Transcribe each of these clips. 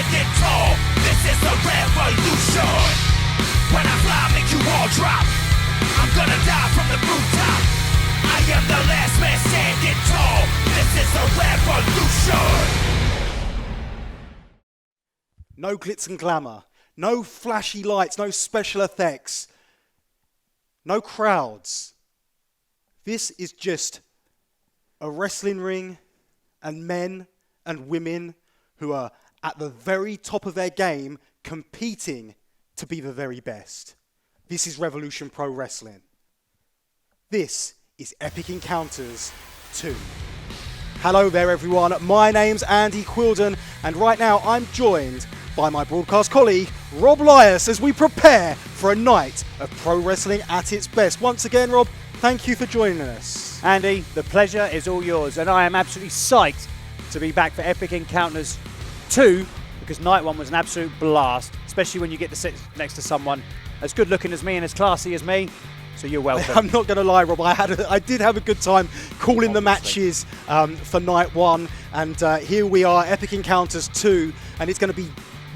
standing tall. This is a revolution. When I fly, I make you all drop. I'm gonna die from the rooftop. I am the last man standing tall. This is a revolution. No glitz and glamour, no flashy lights, no special effects, no crowds. This is just a wrestling ring and men and women who are at the very top of their game competing to be the very best. This is Revolution Pro Wrestling. This is Epic Encounters 2. Hello there everyone, my name's Andy Quilden and right now I'm joined by my broadcast colleague Rob Lias as we prepare for a night of pro wrestling at its best. Once again, Rob, thank you for joining us. Andy, the pleasure is all yours and I am absolutely psyched to be back for Epic Encounters 2 because night 1 was an absolute blast, especially when you get to sit next to someone as good looking as me and as classy as me. So you're welcome. I'm not going to lie, Rob. I did have a good time calling the matches for night 1, and here we are, Epic Encounters 2, and it's going to be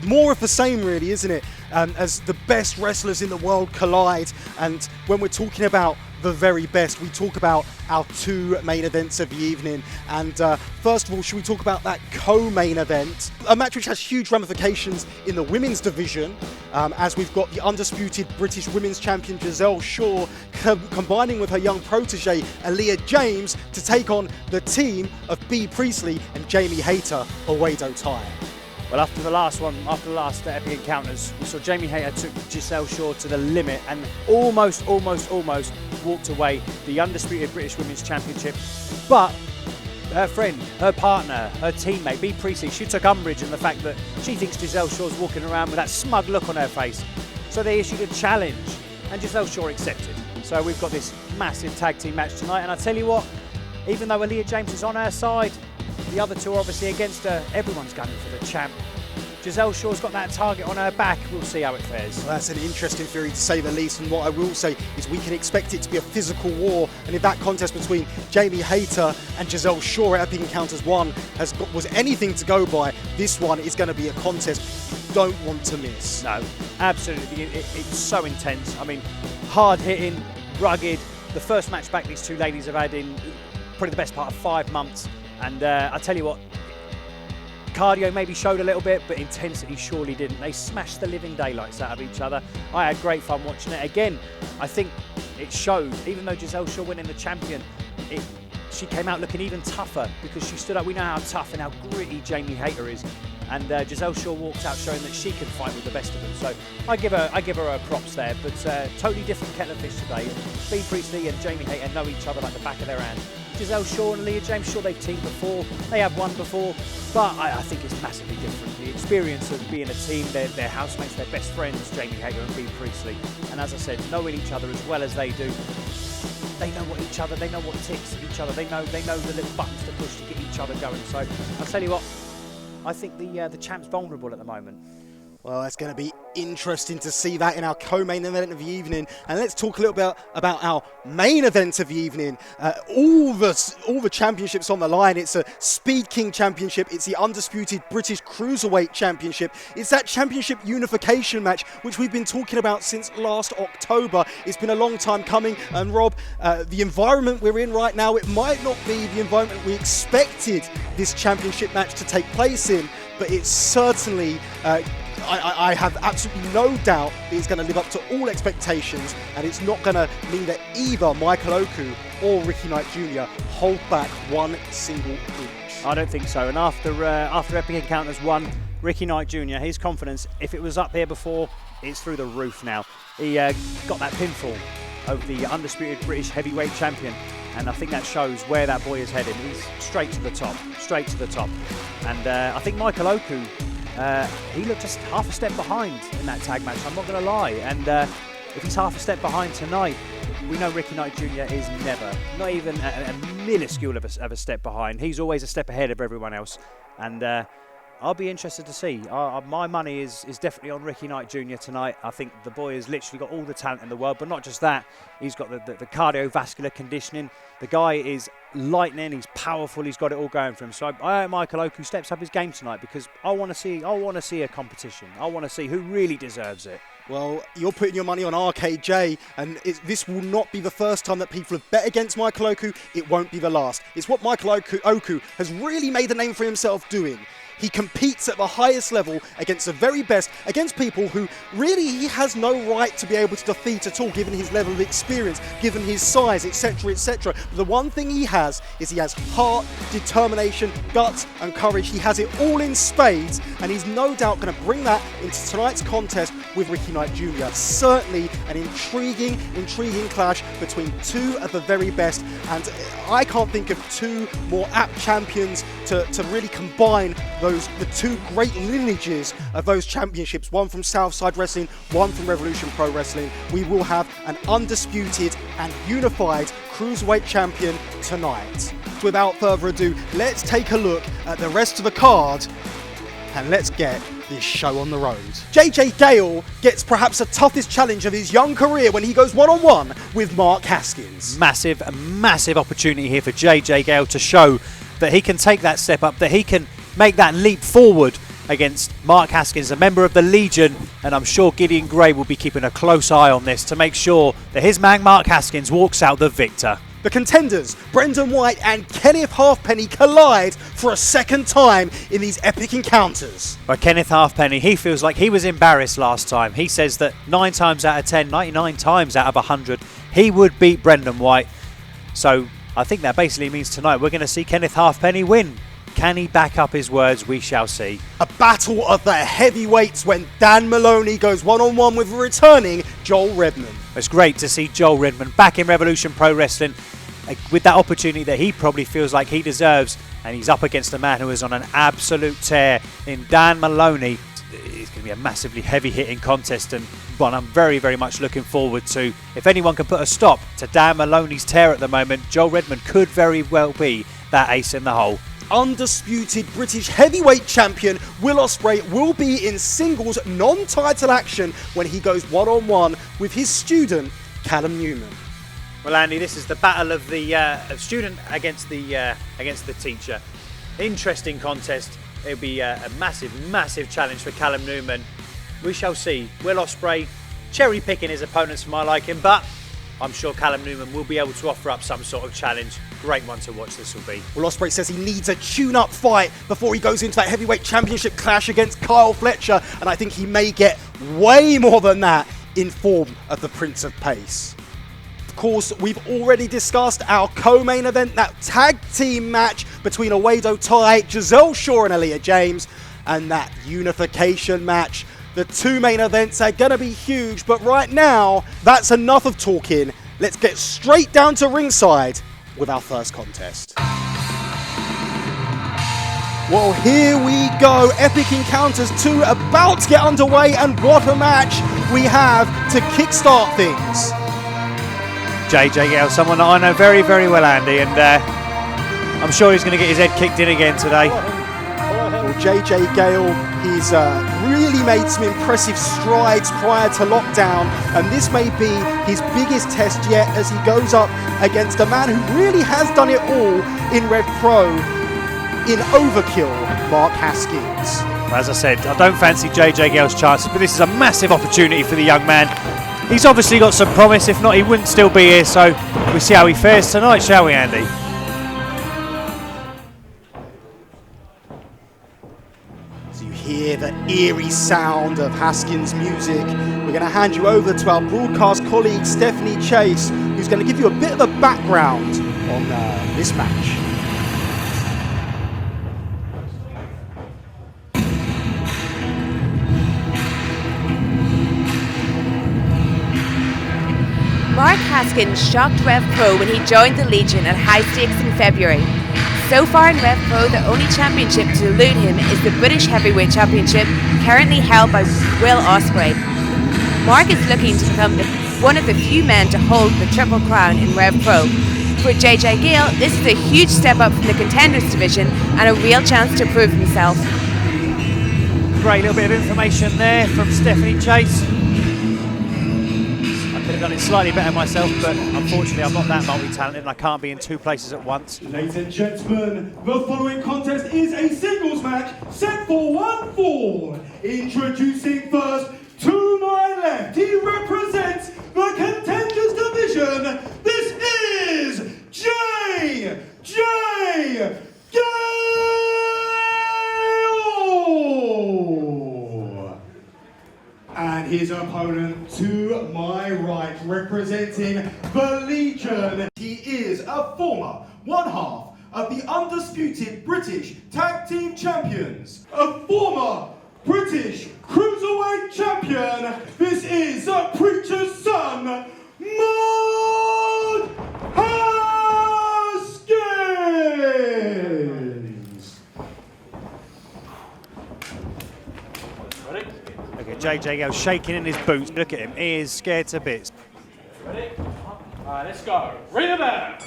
more of the same, really, isn't it? As the best wrestlers in the world collide, and when we're talking about the very best, we talk about our 2 main events of the evening. And first of all, should we talk about that co-main event? A match which has huge ramifications in the women's division, as we've got the undisputed British Women's Champion Giselle Shaw combining with her young protege Aaliyah James to take on the team of Bea Priestley and Jamie Hayter or Wade O'Tire. Well, after the last Epic Encounters, we saw Jamie Hayter took Giselle Shaw to the limit and almost walked away the undisputed British Women's Championship. But her friend, her partner, her teammate, Bea Priestley, she took umbrage in the fact that she thinks Giselle Shaw's walking around with that smug look on her face. So they issued a challenge and Giselle Shaw accepted. So we've got this massive tag team match tonight. And I tell you what, even though Aaliyah James is on her side, the other two are obviously against her. Everyone's gunning for the champ. Giselle Shaw's got that target on her back. We'll see how it fares. Well, that's an interesting theory to say the least, and what I will say is we can expect it to be a physical war, and if that contest between Jamie Hayter and Giselle Shaw at Epic Encounters 1 was anything to go by, this one is going to be a contest you don't want to miss. No, absolutely. It's so intense. I mean, hard-hitting, rugged. The first match back these two ladies have had in probably the best part of 5 months. And I tell you what, cardio maybe showed a little bit, but intensity surely didn't. They smashed the living daylights out of each other. I had great fun watching it. Again, I think it showed, even though Giselle Shaw winning the champion, she came out looking even tougher because she stood up. We know how tough and how gritty Jamie Hayter is. And Giselle Shaw walked out showing that she can fight with the best of them. So I give her props there, but totally different kettle of fish today. Bea Priestley and Jamie Hayter know each other like the back of their hand. Giselle Shaw and Aaliyah James, sure they've teamed before, they have won before, but I think it's massively different. The experience of being a team, their housemates, their best friends, Jamie Hayter and Bea Priestley, and as I said, knowing each other as well as they do, they know what each other, they know what ticks each other, they know the little buttons to push to get each other going. So I'll tell you what, I think the champ's vulnerable at the moment. Well, it's going to be interesting to see that in our co-main event of the evening. And let's talk a little bit about our main event of the evening. All the championships on the line. It's a Speed King Championship. It's the undisputed British Cruiserweight Championship. It's that championship unification match, which we've been talking about since last October. It's been a long time coming. And Rob, the environment we're in right now, it might not be the environment we expected this championship match to take place in, but it's certainly... I have absolutely no doubt that it's going to live up to all expectations, and it's not going to mean that either Michael Oku or Ricky Knight Jr. hold back one single inch. I don't think so. And after Epic Encounters 1, Ricky Knight Jr., his confidence, if it was up here before, it's through the roof now. He got that pinfall over the undisputed British heavyweight champion, and I think that shows where that boy is heading. He's straight to the top. And I think Michael Oku, he looked just half a step behind in that tag match, I'm not going to lie. And if he's half a step behind tonight, we know Ricky Knight Jr. is never, not even a minuscule of a step behind. He's always a step ahead of everyone else. And I'll be interested to see. My money is definitely on Ricky Knight Jr. tonight. I think the boy has literally got all the talent in the world, but not just that. He's got the cardiovascular conditioning. The guy is lightning, he's powerful, he's got it all going for him. So I hope Michael Oku steps up his game tonight, because I want to see a competition. I want to see who really deserves it. Well, you're putting your money on RKJ, and this will not be the first time that people have bet against Michael Oku. It won't be the last. It's what Michael Oku has really made a name for himself doing. He competes at the highest level against the very best, against people who really he has no right to be able to defeat at all, given his level of experience, given his size, etc., etc. But the one thing he has is he has heart, determination, guts and courage. He has it all in spades, and he's no doubt going to bring that into tonight's contest with Ricky Knight Jr. Certainly an intriguing clash between two of the very best, and I can't think of two more apt champions to really combine the two great lineages of those championships, one from Southside Wrestling, one from Revolution Pro Wrestling. We will have an undisputed and unified Cruiserweight champion tonight. Without further ado, let's take a look at the rest of the card, and let's get this show on the road. JJ Gale gets perhaps the toughest challenge of his young career when he goes one-on-one with Mark Haskins. Massive opportunity here for JJ Gale to show that he can take that step up, that he can make that leap forward against Mark Haskins, a member of the Legion, and I'm sure Gideon Gray will be keeping a close eye on this to make sure that his man Mark Haskins walks out the victor. The contenders, Brendan White and Kenneth Halfpenny, collide for a second time in these epic encounters. But Kenneth Halfpenny, he feels like he was embarrassed last time. He says that 9 times out of 10, 99 times out of 100, he would beat Brendan White. So I think that basically means tonight we're going to see Kenneth Halfpenny win. Can he back up his words? We shall see. A battle of the heavyweights when Dan Maloney goes one-on-one with returning Joel Redman. It's great to see Joel Redman back in Revolution Pro Wrestling with that opportunity that he probably feels like he deserves, and he's up against a man who is on an absolute tear in Dan Maloney. It's going to be a massively heavy-hitting contest, and one I'm very much looking forward to. If anyone can put a stop to Dan Maloney's tear at the moment, Joel Redman could very well be that ace in the hole. Undisputed British heavyweight champion Will Ospreay will be in singles non-title action when he goes one-on-one with his student Callum Newman. Well, Andy, this is the battle of the student against the teacher. Interesting contest. It'll be a massive challenge for Callum Newman. We shall see. Will Ospreay cherry picking his opponents for my liking, but I'm sure Callum Newman will be able to offer up some sort of challenge. Great one to watch this will be. Well, Ospreay says he needs a tune-up fight before he goes into that heavyweight championship clash against Kyle Fletcher, and I think he may get way more than that in form of the Prince of Pace. Of course, we've already discussed our co-main event, that tag team match between Awedo Tai, Giselle Shaw and Aaliyah James, and that unification match. The two main events are going to be huge, but right now, that's enough of talking. Let's get straight down to ringside with our first contest. Well, here we go. Epic Encounters 2 about to get underway, and what a match we have to kickstart things. JJ Gale, someone that I know very well, Andy, and I'm sure he's going to get his head kicked in again today. Well, JJ Gale, he's really made some impressive strides prior to lockdown, and this may be his biggest test yet as he goes up against a man who really has done it all in Rev Pro, in Overkill, Mark Haskins. As I said, I don't fancy JJ Gale's chances, but this is a massive opportunity for the young man. He's obviously got some promise, if not he wouldn't still be here, so we'll see how he fares tonight, shall we, Andy? Hear the eerie sound of Haskins' music. We're going to hand you over to our broadcast colleague Stephanie Chase, who's going to give you a bit of a background on this match. Mark Haskins shocked Rev Pro when he joined the Legion at High Stakes in February. So far in Rev Pro, the only championship to elude him is the British Heavyweight Championship, currently held by Will Ospreay. Mark is looking to become one of the few men to hold the Triple Crown in Rev Pro. For JJ Gale, this is a huge step up from the Contenders division and a real chance to prove himself. Great little bit of information there from Stephanie Chase. could have done it slightly better myself, but unfortunately I'm not that multi-talented and I can't be in 2 places at once. Ladies and gentlemen, the following contest is a singles match set for 1 fall. Introducing first, to my left, he represents the contenders division. This is J.J. Gale! And his opponent to my right, representing the Legion. He is a former one-half of the undisputed British Tag Team Champions, a former British Cruiserweight Champion. This is the Preacher's Son, Mark Haskins. Ready? Okay, JJ Gale shaking in his boots. Look at him, he is scared to bits. Ready? All right, let's go. Ring the bell.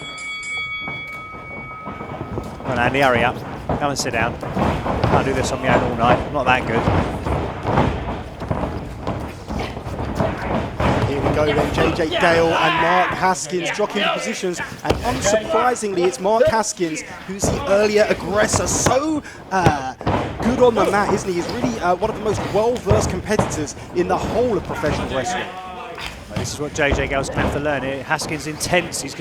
Come on, Andy, hurry up. Come and sit down. Can't do this on my own all night. I'm not that good. Here we go then, JJ Gale and Mark Haskins jockeying the positions, and unsurprisingly it's Mark Haskins who's the earlier aggressor. So good on the mat, isn't he? He's really one of the most well-versed competitors in the whole of professional wrestling. This is what JJ Gale's going to have to learn. Haskins intense. He's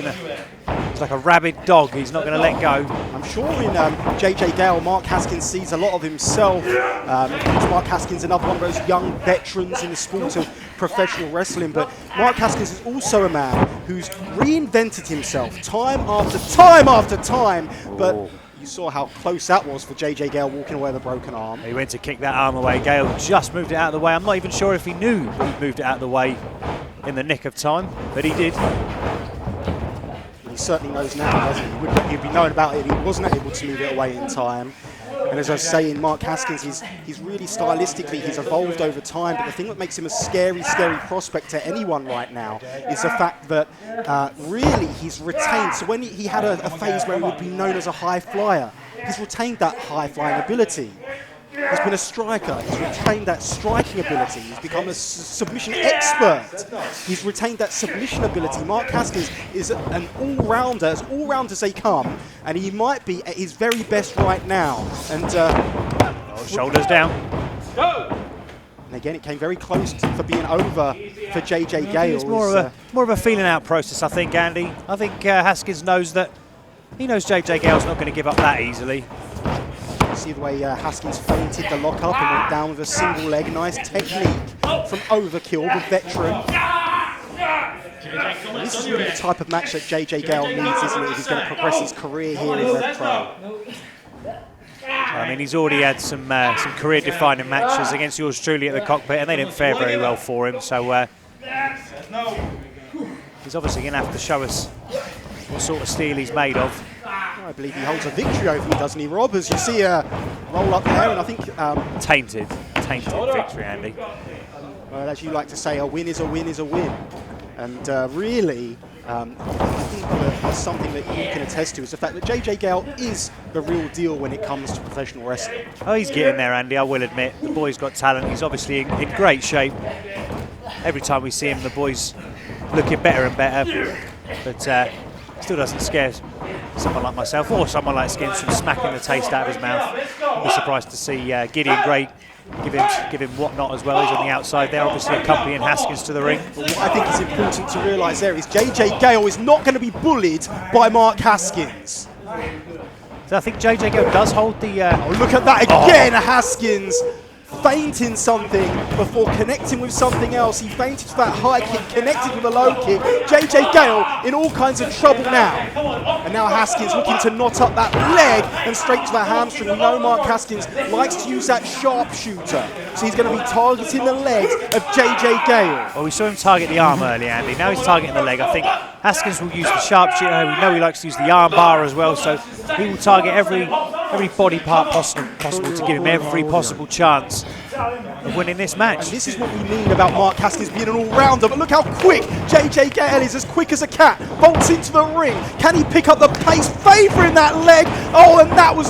like a rabid dog. He's not going to let go. I'm sure in JJ Gale, Mark Haskins sees a lot of himself. Mark Haskins, another one of those young veterans in the sport of professional wrestling. But Mark Haskins is also a man who's reinvented himself time after time after time. But you saw how close that was for JJ Gale walking away with a broken arm. He went to kick that arm away. Gale just moved it out of the way. I'm not even sure if he knew he moved it out of the way in the nick of time, but he did. He certainly knows now, doesn't he? He'd be knowing about it. He wasn't able to move it away in time. And as I was saying, Mark Haskins, he's really stylistically, he's evolved over time. But the thing that makes him a scary, scary prospect to anyone right now is the fact that really he's retained. So when he had a phase where he would be known as a high flyer, he's retained that high flying ability. He's been a striker. He's retained that striking ability. He's become a submission expert. He's retained that submission ability. Mark Haskins is an all-rounder, as all-round as they come, and he might be at his very best right now. And shoulders down. Go! And again, it came very close for being over for JJ Gale. It's more of a feeling out process, I think, Andy. I think Haskins knows that he knows JJ Gale's not going to give up that easily. See the way Haskins feinted the lock-up and went down with a single leg. Nice technique from Overkill, the veteran. And this is really the type of match that JJ Gale needs, isn't it, if he's going to progress his career here in Red Pro. I mean, he's already had some career-defining matches against yours truly at the cockpit, and they didn't fare very well for him. So he's obviously going to have to show us what sort of steel he's made of. I believe he holds a victory over me, doesn't he, Rob? As you see a roll up there, and I think... Tainted victory, Andy. Well, as you like to say, a win is a win is a win. And really, I think that something that you can attest to is the fact that JJ Gale is the real deal when it comes to professional wrestling. Oh, he's getting there, Andy, I will admit. The boy's got talent. He's obviously in great shape. Every time we see him, the boy's looking better and better. But still doesn't scare someone like myself or someone like Skins from smacking the taste out of his mouth. I'd be surprised to see Gideon Gray give him whatnot as well. He's on the outside there, obviously accompanying Haskins to the ring. But what I think is important to realise there is JJ Gale is not going to be bullied by Mark Haskins. So I think JJ Gale does hold the... Oh, look at that again, Haskins feinting something before connecting with something else. He feinted to that high kick, connected with a low kick. JJ Gale in all kinds of trouble now. And now Haskins looking to knot up that leg and straight to the hamstring. We know Mark Haskins likes to use that sharpshooter. So he's going to be targeting the legs of JJ Gale. Well, we saw him target the arm earlier, Andy. Now he's targeting the leg. I think Haskins will use the sharpshooter. We know he likes to use the arm bar as well. So he will target every body part possible to give him every possible chance of winning this match. And this is what we mean about Mark Haskins being an all-rounder. But look how quick JJ Gale is, as quick as a cat. Bolts into the ring. Can he pick up the pace, favouring that leg? Oh, and that was...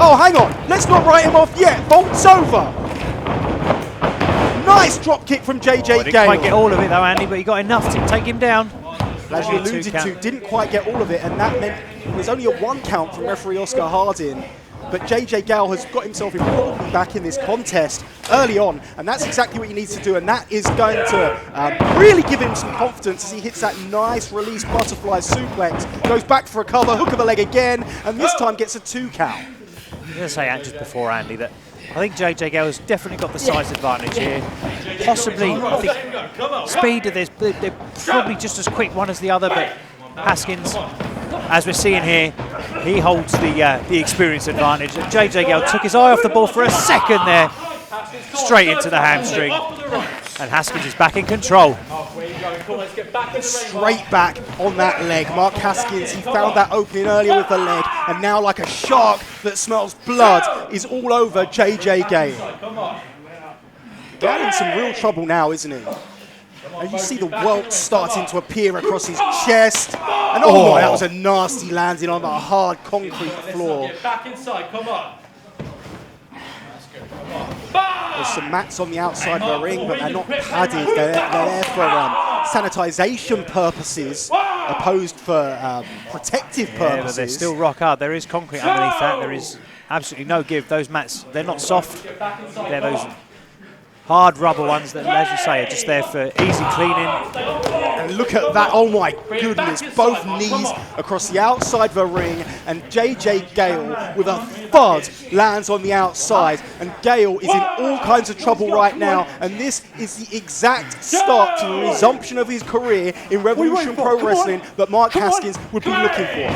Oh, hang on. Let's not write him off yet. Bolts over. Nice drop kick from JJ Didn't Gale. quite get all of it though, Andy, but he got enough to take him down. As you alluded to, didn't quite get all of it, and that meant it was only a 1 count from referee Oscar Hardin. But JJ Gale has got himself importantly back in this contest early on, and that's exactly what he needs to do, and that is going to really give him some confidence as he hits that nice release butterfly suplex, goes back for a cover, hook of the leg again, and this time gets a 2 count. I was going to say just before, Andy, that I think JJ Gale has definitely got the size advantage here. Possibly, I think, speed, they're probably just as quick one as the other, but Haskins, as we're seeing here, he holds the experience advantage. And JJ Gale took his eye off the ball for a second there, straight into the hamstring. And Haskins is back in control. Straight back on that leg. Mark Haskins, he found that opening earlier with the leg, and now like a shark that smells blood is all over JJ Gale. Gale in some real trouble now, isn't he? And you see the welt starting to appear across his chest. And oh, that was a nasty landing on the hard concrete floor. Get back inside, come on. There's some mats on the outside of the ring, but they're not padded. They're there for sanitization purposes, opposed for protective purposes. Yeah, but they're still rock hard. There is concrete underneath that. There is absolutely no give. Those mats, they're not soft. They're those hard rubber ones that, as you say, are just there for easy cleaning. And look at that, oh my goodness, both knees across the outside of the ring, and JJ Gale with a thud lands on the outside, and Gale is in all kinds of trouble right now, and this is the exact start to the resumption of his career in Revolution Pro Wrestling that Mark Haskins would be looking for.